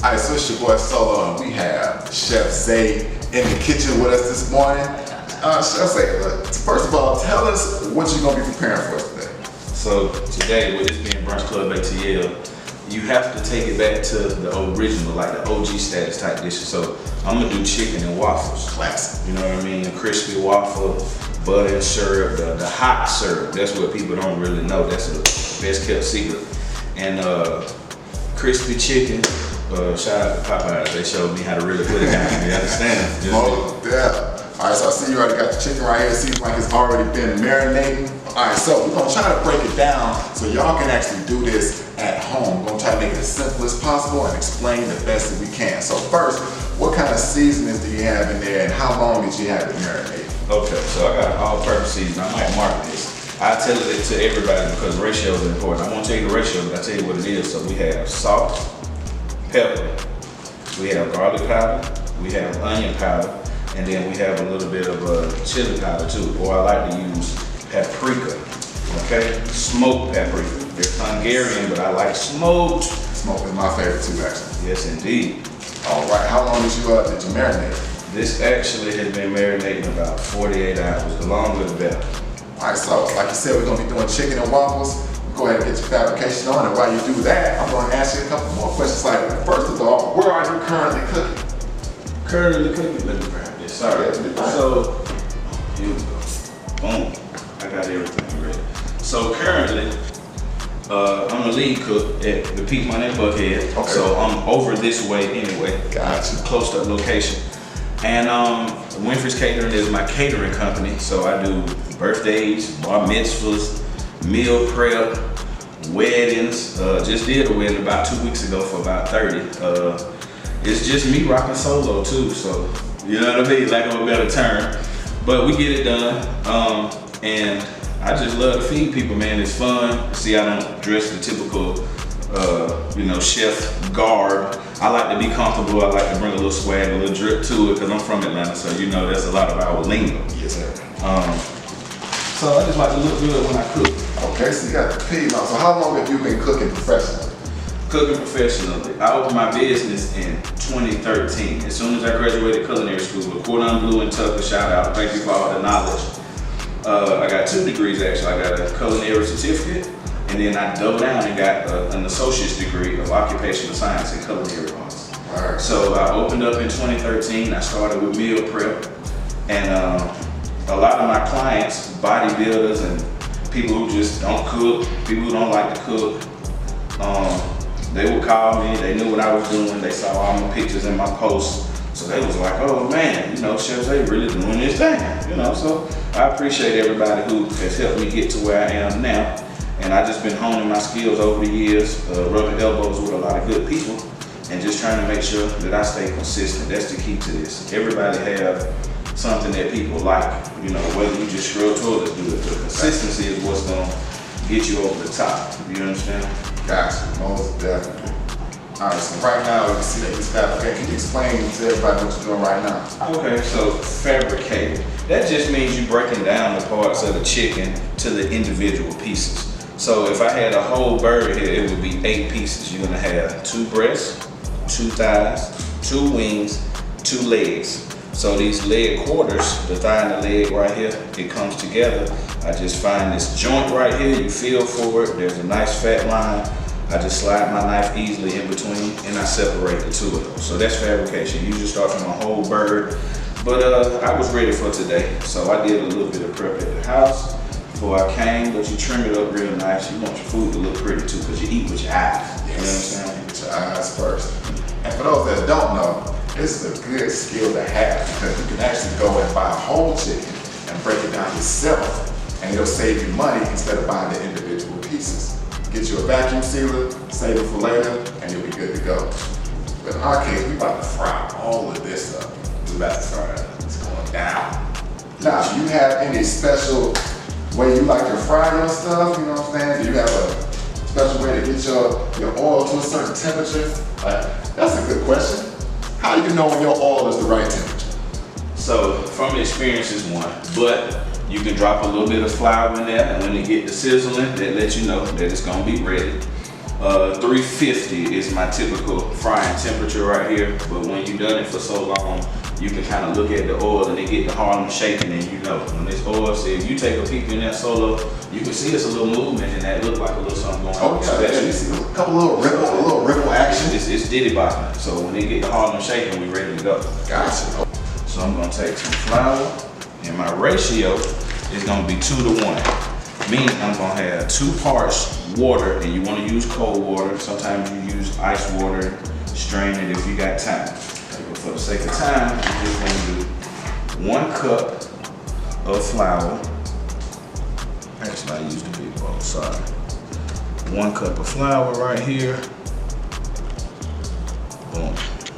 Alright, so it's your boy Solo, and we have Chef Zay in the kitchen with us this morning. Chef Zay, look, first of all, tell us what you're gonna be preparing for us today. So today, with this being Brunch Club Atlanta, you have to take it back to the original, like the OG status type dishes. So I'm gonna do chicken and waffles. Classic. You know what I mean? A crispy waffle, butter and syrup, the hot syrup. That's what people don't really know. That's the best kept secret. And crispy chicken. Shout out to Popeyes. They showed me how to really put it down. You understand? Yeah. Alright, so I see you already got the chicken right here. It seems like it's already been marinating. Alright, so we're gonna try to break it down so y'all can actually do this at home. We're gonna try to make it as simple as possible and explain the best that we can. So first, what kind of seasonings do you have in there and how long did you have it marinate? Okay, so I got all-purpose seasoning. I might mark this. I tell it to everybody because ratios are important. I won't tell you the ratio, but I tell you what it is. So we have salt, pepper, we have garlic powder, we have onion powder, and then we have a little bit of chili powder too, or I like to use paprika, okay? Smoked paprika. It's Hungarian, but I like smoked. Smoke is my favorite too, actually. Yes, indeed. All right, how long did you marinate? This actually has been marinating about 48 hours. The longer the better. All right, so like you said, we're gonna be doing chicken and waffles. Go ahead and get your fabrication on, and while you do that, I'm gonna ask you a couple more questions. Like, first of all, where are you currently cooking? Currently cooking, let me grab this. Sorry. So, here we go. Boom. I got everything ready. So currently, I'm the lead cook at the Peakmont in Buckhead. Okay. So I'm over this way anyway. Gotcha. Close to the location. And Winfrey's Catering is my catering company. So I do birthdays, bar mitzvahs, meal prep, weddings. Just did a wedding about 2 weeks ago for about 30. It's just me rocking solo too, so you know what I mean, lack of a better term. But we get it done, and I just love to feed people, man. It's fun. See, I don't dress the typical, chef garb. I like to be comfortable. I like to bring a little swag, a little drip to it, because I'm from Atlanta, so you know that's a lot of our lingo. Yes, sir. So I just like to look good when I cook. Okay, so you got the Piedmont. So how long have you been cooking professionally? Cooking professionally. I opened my business in 2013. As soon as I graduated culinary school with Cordon Bleu and Tucker, shout out, thank you for all the knowledge. I got 2 degrees actually. I got a culinary certificate, and then I doubled down and got an associate's degree of occupational science in culinary arts. Right. So I opened up in 2013. I started with meal prep, and a lot of my clients, bodybuilders and people who just don't cook, people who don't like to cook, they would call me, they knew what I was doing, they saw all my pictures and my posts, so they was like, oh man, Chef Zay really doing this thing, so I appreciate everybody who has helped me get to where I am now, and I just been honing my skills over the years, rubbing elbows with a lot of good people, and just trying to make sure that I stay consistent. That's the key to this. Everybody have something that people like, whether you just scrub toilets, do it, but consistency is what's gonna get you over the top, you understand? Gotcha, most definitely. All right, so right now, you see that this fabricating. Can you explain to everybody what you're doing right now? Okay, so fabricating. That just means you breaking down the parts of the chicken to the individual pieces. So if I had a whole bird here, it would be 8 pieces. You're gonna have 2 breasts, 2 thighs, 2 wings, 2 legs. So these leg quarters, the thigh and the leg right here, it comes together. I just find this joint right here, you feel for it, there's a nice fat line. I just slide my knife easily in between and I separate the 2 of them. So that's fabrication. You just start from a whole bird. But I was ready for today. So I did a little bit of prep at the house before I came, but you trim it up real nice. You want your food to look pretty too, because you eat with your eyes. Yes. You know what I'm saying? With your eyes first. And for those that don't know, this is a good skill to have, because you can actually go and buy a whole chicken and break it down yourself, and it'll save you money instead of buying the individual pieces. Get you a vacuum sealer, save it for later, and you'll be good to go. But in our case, we about to fry all of this up. We're about to start. It's going down. Now, do you have any special way you like to fry your stuff? You know what I'm saying? Do you have a special way to get your oil to a certain temperature? That's a good question. How do you know when your oil is the right temperature? So from experience is one, but you can drop a little bit of flour in there, and when you get the sizzling, that lets you know that it's gonna be ready. 350 is my typical frying temperature right here. But when you've done it for so long, you can kind of look at the oil and it get the Harlem shaking, and you know when this oil, see, if you take a peek in that solo, you can see it's a little movement and that look like a little something going on. Oh yeah, you see a couple little ripple action. It's diddy bopping. So when they get the Harlem shaking, we ready to go. Gotcha. So I'm gonna take some flour, and my ratio is gonna be 2 to 1. Meaning I'm gonna have 2 parts water, and you wanna use cold water. Sometimes you use ice water, strain it if you got time. But for the sake of time, we're just gonna do 1 cup of flour. Actually, I used the big bowl, sorry. 1 cup of flour right here. Boom,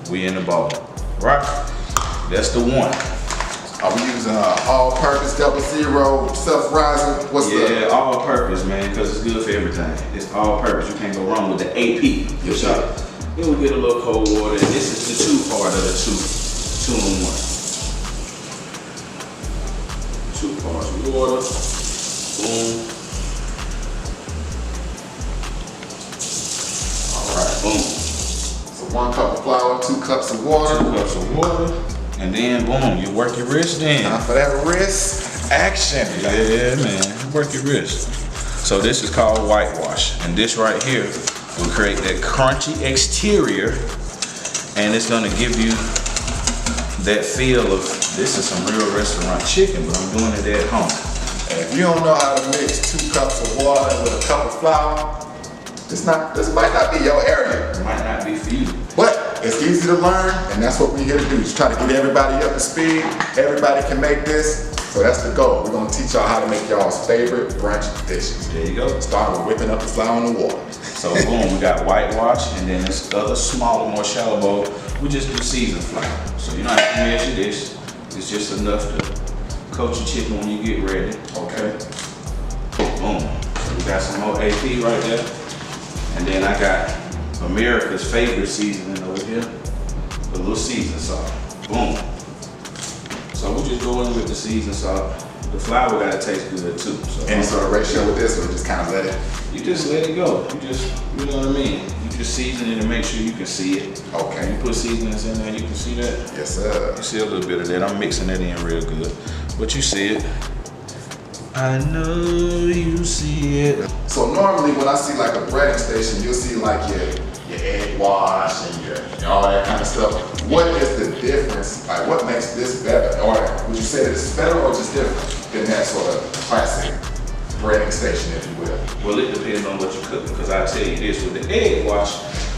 we in the bowl, right? That's the 1. Are we using all-purpose 00 self-rising? Yeah, all-purpose, man, because it's good for everything. It's all-purpose. You can't go wrong with the AP. Yes, sir. Then we get a little cold water, and this is the 2 part of the 2 in 1. 2 parts of water. Boom. All right, boom. So 1 cup of flour, 2 cups of water. 2 cups of water. And then boom, you work your wrist in. Time for that wrist action. Yeah, man, work your wrist. So this is called whitewash. And this right here will create that crunchy exterior, and it's gonna give you that feel of, this is some real restaurant chicken, but I'm doing it at home. And if you don't know how to mix 2 cups of water with a cup of flour, this might not be your area. It might not be for you. But it's easy to learn, and that's what we're here to do. Just try to get everybody up to speed. Everybody can make this, so that's the goal. We're gonna teach y'all how to make y'all's favorite brunch dishes. There you go. Start with whipping up the flour in the water. So boom, we got whitewash, and then this other smaller, more shallow bowl, we just do seasoned flour. So you don't have to measure this. It's just enough to coat your chicken when you get ready. Okay. Boom. So we got some more AP right there. And then I got America's favorite seasoning over here, a little seasoned salt. Boom. So we just go in with the seasoned salt. The flour gotta taste good too. So Any sort of ratio with this, or just kind of let it? you just let it go. You know what I mean? You just season it and make sure you can see it. Okay. You put seasonings in there, you can see that. Yes, sir. You see a little bit of that. I'm mixing that in real good. But you see it. I know you see it. So normally when I see like a breading station, you'll see like your egg wash and your all that kind of stuff. What is the difference? Like what makes this better? Or would you say that it's better or just different than that sort of classic breading station, if you will? Well, it depends on what you're cooking, because I tell you this, with the egg wash,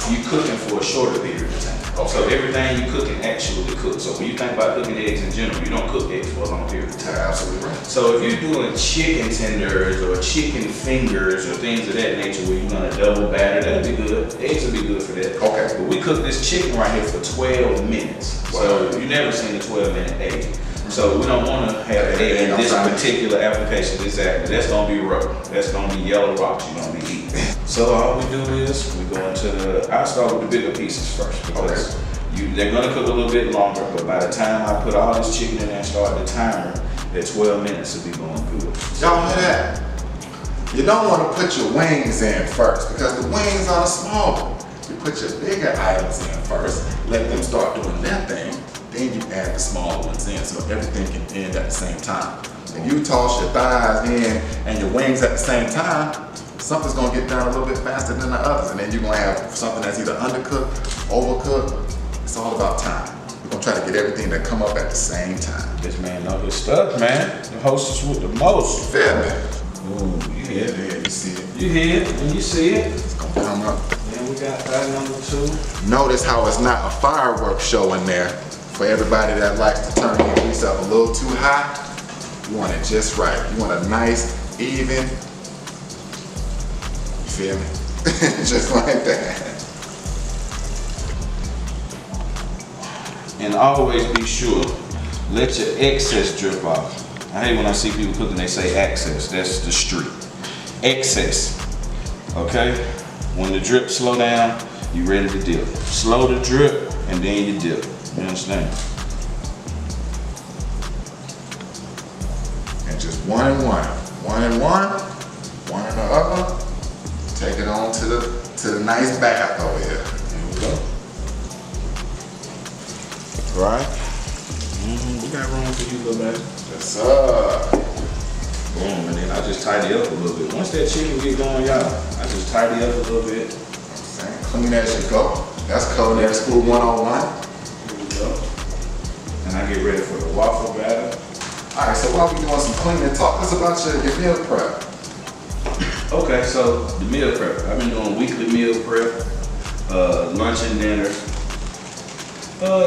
you cooking for a shorter period of time. Okay. So everything you cooking actually cook. So when you think about cooking eggs in general, you don't cook eggs for a long period of time. Yeah, absolutely right. So if you're doing chicken tenders or chicken fingers or things of that nature where you're gonna double batter, that'll be good. Eggs will be good for that. Okay. But we cook this chicken right here for 12 minutes. So you never seen a 12-minute egg. So we don't want to have an egg in this particular application. Exactly. That's gonna be rough. That's gonna be yellow rocks you're gonna be eating. So all we do is we go into I start with the bigger pieces first, because they're gonna cook a little bit longer. But by the time I put all this chicken in there and start the timer, that 12 minutes will be going good. Y'all hear that? You don't want to put your wings in first, because the wings are the small one. You put your bigger items in first, let them start doing their thing. Then you add the smaller ones in, so everything can end at the same time. If you toss your thighs in and your wings at the same time, something's gonna get done a little bit faster than the others, and then you're gonna have something that's either undercooked, overcooked. It's all about time. We're gonna try to get everything to come up at the same time. This man know his stuff, man. The hostess with the most. Feel me? Ooh, you hear it. Yeah, you see it. You hear it and you see it. It's gonna come up. Then we got bag number 2. Notice how it's not a fireworks show in there. For everybody that likes to turn your grease up a little too high, you want it just right. You want a nice, even, you feel me? Just like that. And always be sure, let your excess drip off. I hate when I see people cooking, they say access. That's the street. Excess, okay? When the drip slow down, you ready to dip. Slow the drip, and then you dip. You understand? And just one and one. One and one, one and the other. Take it on to to the nice bath over here. There we go. Right? We got room for you, little baby. Yes, sir. Boom, and then I just tidy up a little bit. Once that chicken get going, y'all, I just tidy up a little bit. Clean as you go. That's culinary school 101. Here we go. And I get ready for the waffle batter. All right, so while we doing some cleaning, talk to us about your meal prep. Okay, so the meal prep. I've been doing weekly meal prep, lunch and dinner.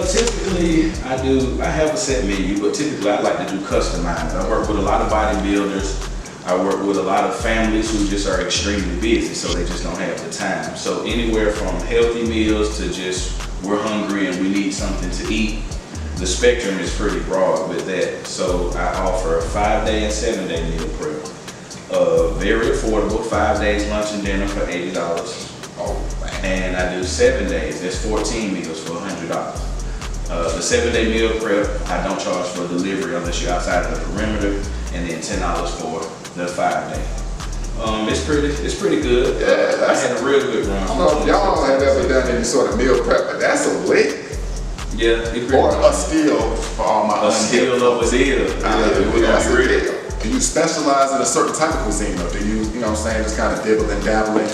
Typically, I have a set menu, but typically I like to do customized. I work with a lot of bodybuilders. I work with a lot of families who just are extremely busy, so they just don't have the time. So anywhere from healthy meals to just we're hungry and we need something to eat. The spectrum is pretty broad with that. So I offer a 5-day and 7-day meal prep. Very affordable, 5 days lunch and dinner for $80. Oh, man. And I do 7 days, that's 14 meals for $100. The 7-day meal prep, I don't charge for delivery unless you're outside of the perimeter, and then $10 for the 5-day. It's pretty good. Yeah, I had a real good run. I don't know if y'all have ever done any sort of meal prep, but that's a lick. Yeah, it Or a steal for all my a steal of a deal. That's a deal. Do you specialize in a certain type of cuisine, or do you know what I'm saying, just kind of dibble and dabbling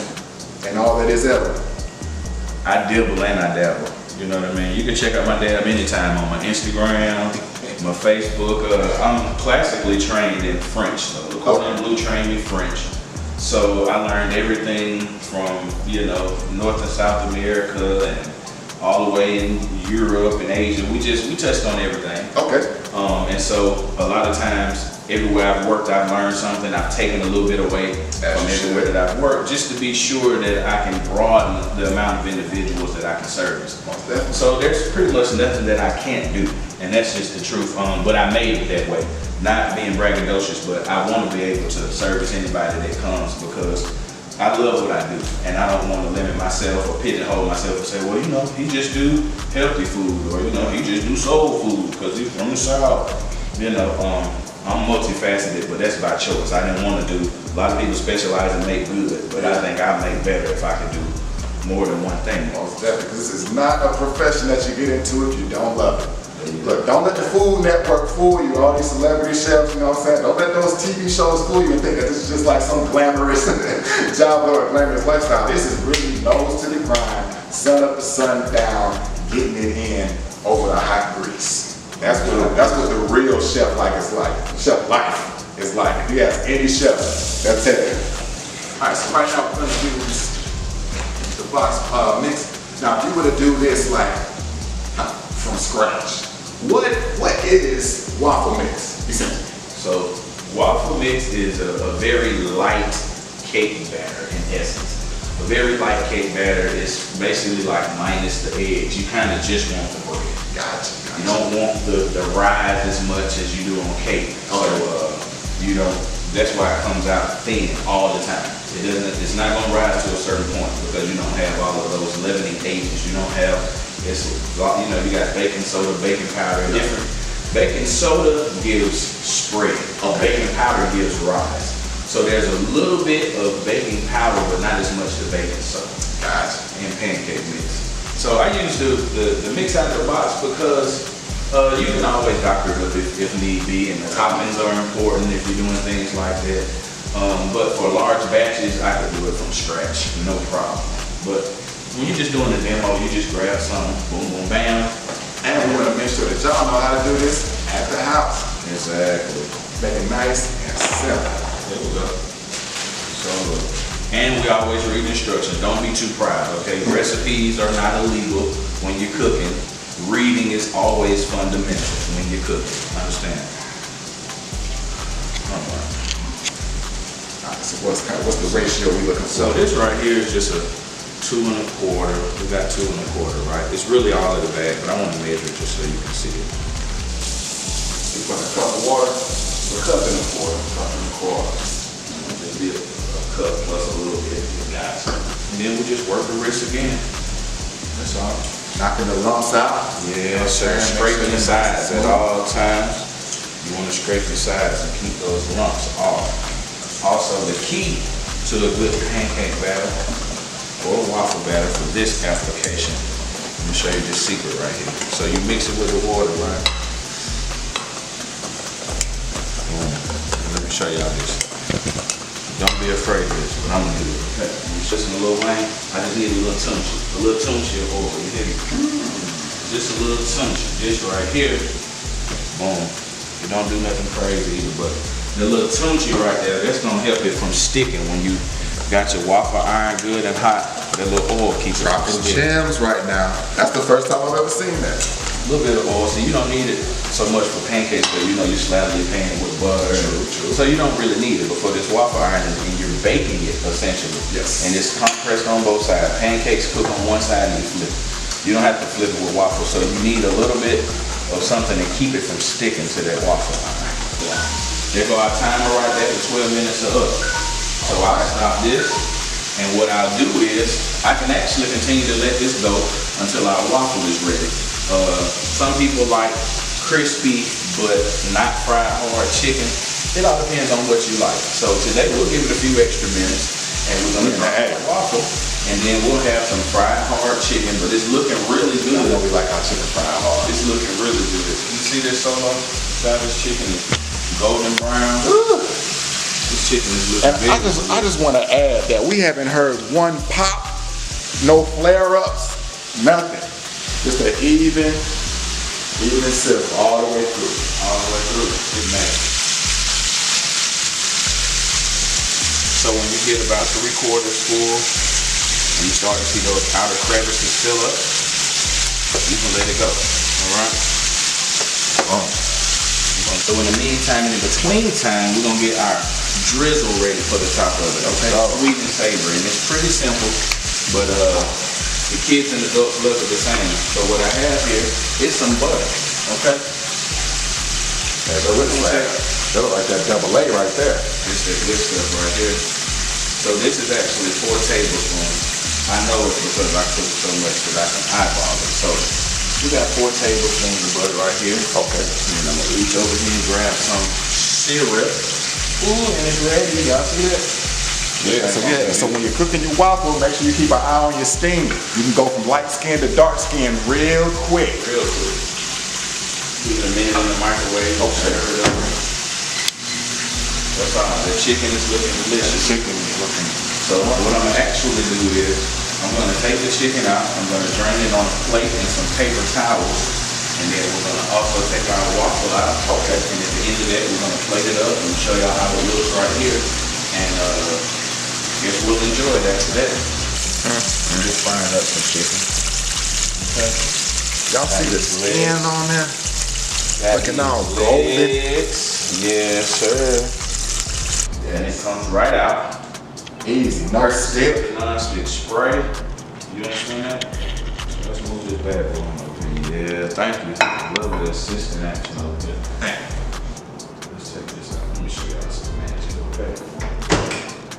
and all that is ever? I dibble and I dabble. You know what I mean? You can check out my dab anytime on my Instagram, my Facebook. I'm classically trained in French. So the Cordon Bleu trained me French. So I learned everything from, North and South America and all the way in Europe and Asia. We touched on everything. Okay. And so a lot of times, everywhere I've worked, I've learned something. I've taken a little bit away from everywhere that I've worked, just to be sure that I can broaden the amount of individuals that I can service. So there's pretty much nothing that I can't do, and that's just the truth. But I made it that way, not being braggadocious, but I want to be able to service anybody that comes because I love what I do, and I don't want to limit myself or pigeonhole myself and say, well, he just do healthy food, or he just do soul food because he's from the South. I'm multifaceted, but that's by choice. I didn't want to do, a lot of people specialize and make good, but I think I make better if I could do more than one thing. Most definitely, because this is not a profession that you get into if you don't love it. Look, don't let the Food Network fool you, all these celebrity chefs, you know what I'm saying? Don't let those TV shows fool you and think that this is just like some glamorous job or glamorous lifestyle. This is really nose to the grind, sun up to sun down, getting it in over the hot grease. That's what the real chef life is like. Chef life is like. If you ask any chef, they'll tell you. All right, so right now we're gonna do the box mix. Now, if you were to do this like from scratch, what is waffle mix? So waffle mix is a very light cake batter in essence. A very light cake batter is basically like minus the eggs. You kind of just want the bread. Gotcha. You don't want the rise as much as you do on cake. So that's why it comes out thin all the time. It's not gonna rise to a certain point because you don't have all of those leavening agents. You don't have, you got baking soda, baking powder, different. Baking soda gives spread. Baking powder gives rise. So there's a little bit of baking powder, but not as much the baking soda. Gotcha. And pancake mix. So I use the mix out of the box because you can always doctor it up if need be, and the toppings are important if you're doing things like that. But for large batches, I could do it from scratch, no problem. But when you're just doing a demo, you just grab some, boom, boom, bam. And we want to make sure that y'all know how to do this at the house. Exactly. Make it nice and simple. There we go. So, and we always read instructions. Don't be too proud, okay? Recipes are not illegal when you're cooking. Reading is always fundamental when you're cooking. Understand? All right. So what's the ratio we looking for? So this right here is just a 2 1/4. We got 2 1/4, right? It's really all of the bag, but I want to measure it just so you can see it. You put a cup of water, a cup and a quarter, cup and a quarter. Maybe a cup plus a little bit. Gotcha. And then we just work the wrist again. That's all. Knocking the lumps out. Yeah, sir. Scraping the sides at all times. You want to scrape the sides and keep those lumps off. Also, the key to a good pancake batter or waffle batter for this application. Let me show you this secret right here. So you mix it with the water, right? Let me show y'all this. Don't be afraid of this, but I'm gonna do it. Okay. It's just a little wine. I just need a little touch of oil. You hear me? Just a little touch. This right here. Boom. You don't do nothing crazy either, but the little tunchi right there, that's gonna help it from sticking when you got your waffle iron good and hot. That little oil keeps it from Dropping sticking. gems right now. That's the first time I've ever seen that. A little bit of oil, so you don't need it so much for pancakes, but you know you slather your pan with butter. True. So you don't really need it, but for this waffle iron, you're baking it essentially. Yes. And it's compressed on both sides. Pancakes cook on one side and you flip it. You don't have to flip it with waffles, so you need a little bit of something to keep it from sticking to that waffle iron. There go our timer right there for 12 minutes or up. So I'll stop this, and what I'll do is I can actually continue to let this go until our waffle is ready. Some people like crispy but not fried hard chicken. It all depends on what you like. So today we'll give it a few extra minutes, and we're gonna add a waffle, and then we'll have some fried hard chicken. But it's looking really good. I know we like our chicken fried hard. It's looking really good. You see this solo? This chicken is golden brown. This chicken is looking And I just want to add that we haven't heard one pop, no flare-ups, nothing. Just an even sizzle all the way through. All the way through. It matters. So when you get about 3/4 full, and you start to see those outer crevices fill up, you can let it go. All right. So in the meantime, and in between time, we're gonna get our drizzle ready for the top of it. Okay. Sweet and savory, and it's pretty simple, but the kids and adults love it the same. So what I have here is some butter. Okay. Hey, but look at that. That look like that double A right there. This is good stuff right here. So this is actually 4 tablespoons. I know it's because I cook so much that I can eyeball it. So we got 4 tablespoons of butter right here. Okay. And I'm gonna reach over here and grab some syrup. Ooh, and it's ready. Y'all see that? So when you're cooking your waffle, make sure you keep an eye on your steam. You can go from light skin to dark skin real quick. Real quick. Leave it a minute in the microwave. Okay. That's all. The chicken is looking delicious. Chicken is looking. So what I'm gonna actually do is I'm gonna take the chicken out. I'm gonna drain it on a plate and some paper towels, and then we're gonna also take our waffle out. Okay. And at the end of that, we're gonna plate it up and show y'all how it looks right here. And guess we'll enjoy it after that. I'm just frying up some chicken. Okay. Y'all see the skin on there? Looking all golden. Yes, sir. And it comes right out. Easy, no stick. Non-stick spray. You understand that? So let's move this bad boy on over here. Yeah, thank you. A little bit of assistant action over here. Let's take this out. Let me show y'all some magic, okay?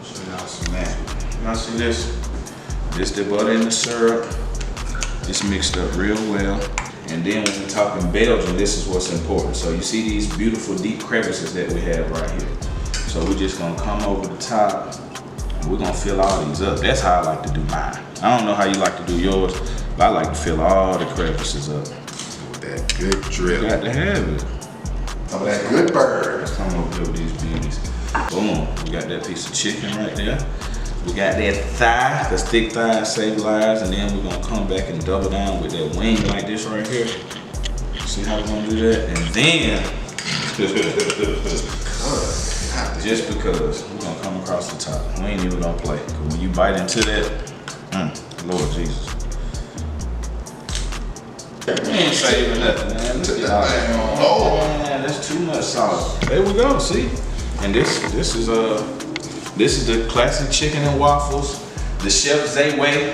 Show y'all some magic. Y'all see this? This the butter and the syrup. It's mixed up real well. And then when we're talking Belgium, this is what's important. So you see these beautiful deep crevices that we have right here. So we're just gonna come over the top and we're gonna fill all these up. That's how I like to do mine. I don't know how you like to do yours, but I like to fill all the crevices up. With that good drill. You got to have it. Some of that good bird. Let's come over here with these beauties. Boom, we got that piece of chicken right there. We got that thigh, because thick thighs save lives, and then we're gonna come back and double down with that wing like this right here. See how we're gonna do that? And then, just because, we're gonna come across the top. We ain't even gonna play. Cause when you bite into that, Lord Jesus. We ain't saving nothing, man. Look at all that. Oh man, that's too much sauce. There we go, see? And this is the classic chicken and waffles, the Chef Zay way.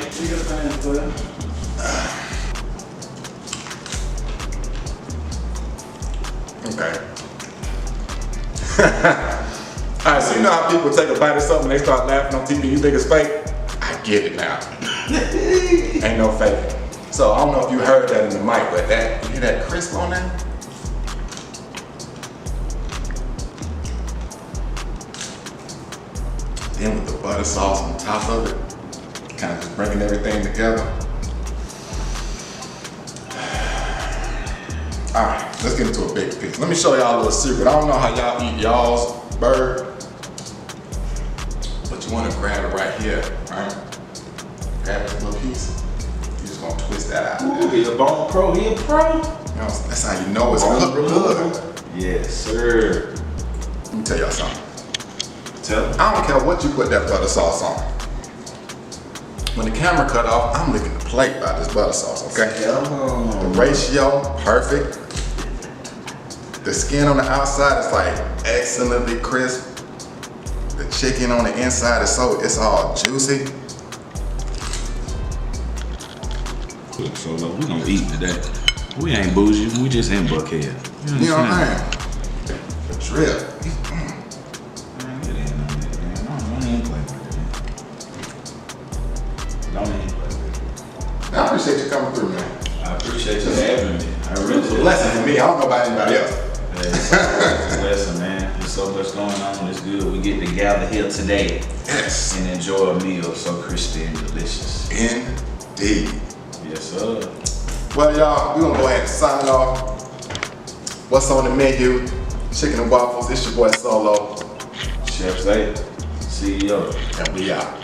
Okay. Alright, so you know how people take a bite of something and they start laughing on TV, you think it's fake? I get it now. Ain't no fake. So I don't know if you heard that in the mic, but that, you hear that crisp on that? Then with the butter sauce on top of it, Kind of just bringing everything together. All right, let's get into a big piece. Let me show y'all a little secret. I don't know how y'all eat y'all's bird, but you want to grab it right here, right? Grab this little piece. You're just gonna twist that out. Ooh, he a bone pro, he a pro. You know, that's how you know it's cooked good. Yes, sir. Let me tell y'all something. Tell him. I don't care what you put that butter sauce on. When the camera cut off, I'm licking the plate by this butter sauce, okay? The ratio, perfect. The skin on the outside is like excellently crisp. The chicken on the inside is it's all juicy. So we gonna eat today. We ain't bougie, we just in Buckhead. You know what I'm saying? The drip. Man, get in on that, man. Don't even play with it. Don't even play with it. I appreciate you coming through, man. I appreciate you having me. I really It's a blessing for me. I don't know about anybody else. Hey, it's a blessing, man. There's so much going on. It's good. We get to gather here today Yes. and enjoy a meal so crispy and delicious. Indeed. Yes, sir. Well, y'all, we're gonna go ahead and sign off. What's on the menu? Chicken and waffles. It's your boy Solo. Chef Zay, CEO. And we out.